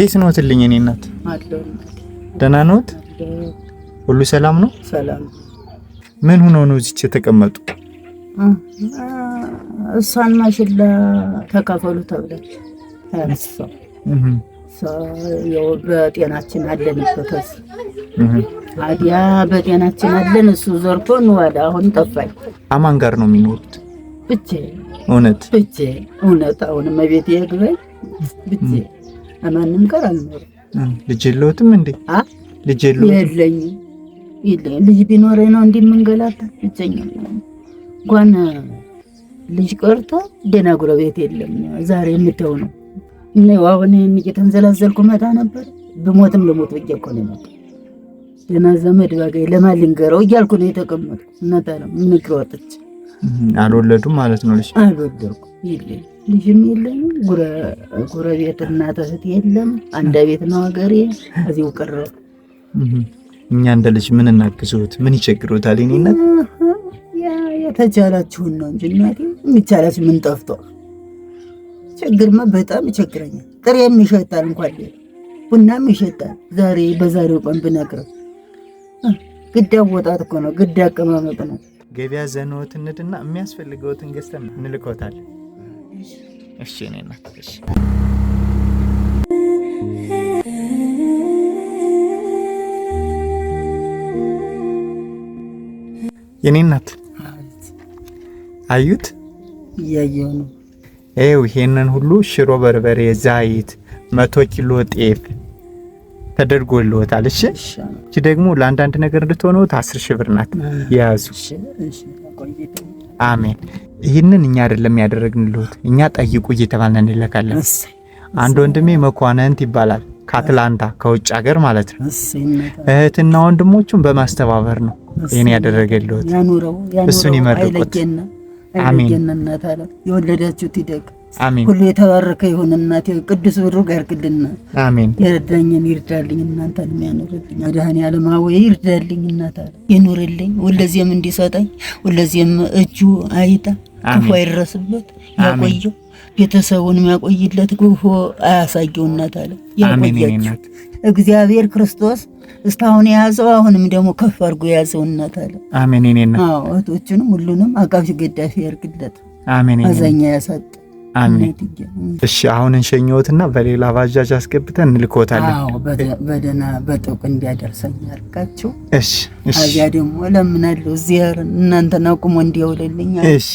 እንዴት ነዎትልኝ እኔ እናት? አለሁ። ደህና ነዎት? ሁሉ ሰላም ነው? ሰላም። ምን ሆኖ ነው እዚህ የተቀመጡ? እሷን ማሽላ ተካፈሉ ተብለች ታንሰው ያው በጤናችን አለንበት አዲያ በጤናችን አለን። እሱ ዘርቶ ነው አለ። አሁን ጠፋኝ። አማን ጋር ነው የሚኖሩት? ብቻ እውነት እውነት አሁን መቤት ይግበኝ ብቻ አማንም ጋር አልኖርም። ልጅ የለዎትም እንዴ? ልጅ የለኝም። ልጅ ቢኖረኝ ነው እንደምንገላታ ብቻኛ እንኳን ልጅ ቀርቶ ደህና ጎረቤት የለም። ዛሬ የምተው ነው እና አሁን እየተንዘላዘልኩ መጣ ነበር። ብሞትም ልሞት ብዬ እኮ ነው የመጣው። ደህና ዘመድ ባገኝ ለማን ልንገረው እያልኩ ነው የተቀመጥኩ። እናታ ነው ምን ይወጥች አልወለዱም ማለት ነው? ልጅ አልወለድኩም። የለም ልጅም የለም። ጎረቤት እናት እህት የለም። አንድ ቤት ነው ሀገሬ። እዚሁ ቀረሁ። እኛ እንደ ልጅ ምን እናግዝዎት? ምን ይቸግሮታል? እኔ እናት የተቻላችሁን ነው እንጂ እናቴ የሚቻላችሁ ምን ጠፍቶ? ችግርማ በጣም ይቸግረኛል። ጥሬም ይሸጣል፣ እንኳን ቡናም ይሸጣል። ዛሬ በዛሬው ቀን ብነግረው ግድ አወጣት እኮ ነው፣ ግድ አቀማመጥ ነው። ገበያ ዘኖት እንድና የሚያስፈልገውትን ገዝተን እንልኮታለን። እሺ እኔ እናት እሺ። የኔ እናት አዩት? እያየሁ ነው። ይሄንን ሁሉ ሽሮ፣ በርበሬ፣ ዘይት 100 ኪሎ ጤፍ ተደርጎልዎታል። እሺ እቺ ደግሞ ለአንዳንድ ነገር እንድትሆነው 10,000 ብር ናት። ያዙ። አሜን። ይህንን እኛ አይደለም ያደረግንልዎት፣ እኛ ጠይቁ እየተባልን እንልካለን። አንድ ወንድሜ መኳንንት ይባላል ከአትላንታ ከውጭ ሀገር ማለት ነው። እህትና ወንድሞቹን በማስተባበር ነው ይሄን ያደረገልዎት። እሱን ይመርቁት። አሜን። እናታለ የወለዳችሁት ይደግ። አሜን። ሁሉ የተባረከ ይሁን። እናቴ ቅዱስ ብሩ ጋርግልና። አሜን። የረዳኝን ይርዳልኝ፣ እናንተን የሚያኖርልኝ መድኃኔዓለም ይርዳልኝ። እናታለ ይኑርልኝ፣ ሁለዚህም እንዲሰጠኝ፣ ሁለዚህም እጁ አይጣ ክፉ አይረስበት፣ ያቆየው ቤተሰቡን የሚያቆይለት ክፉ አያሳየው። እናታለ ያቆያችሁ እግዚአብሔር ክርስቶስ እስካሁን የያዘው አሁንም ደግሞ ከፍ አድርጎ የያዘው። እናታለ አሜን። እኔና እህቶቹንም ሁሉንም አቃፊ ገዳፊ ያርግለት። አሜን። አዛኛ ያሳጥ። አሜን። እሺ አሁን እንሸኘዎትና በሌላ ባጃጅ አስገብተን እንልኮታለን። በደና በጥብቅ እንዲያደርሰኝ አርጋችሁ። እሺ እሺ። አዚያ ደግሞ ለምናለው ዚያር እናንተና ቁሞ እንዲያውልልኝ። እሺ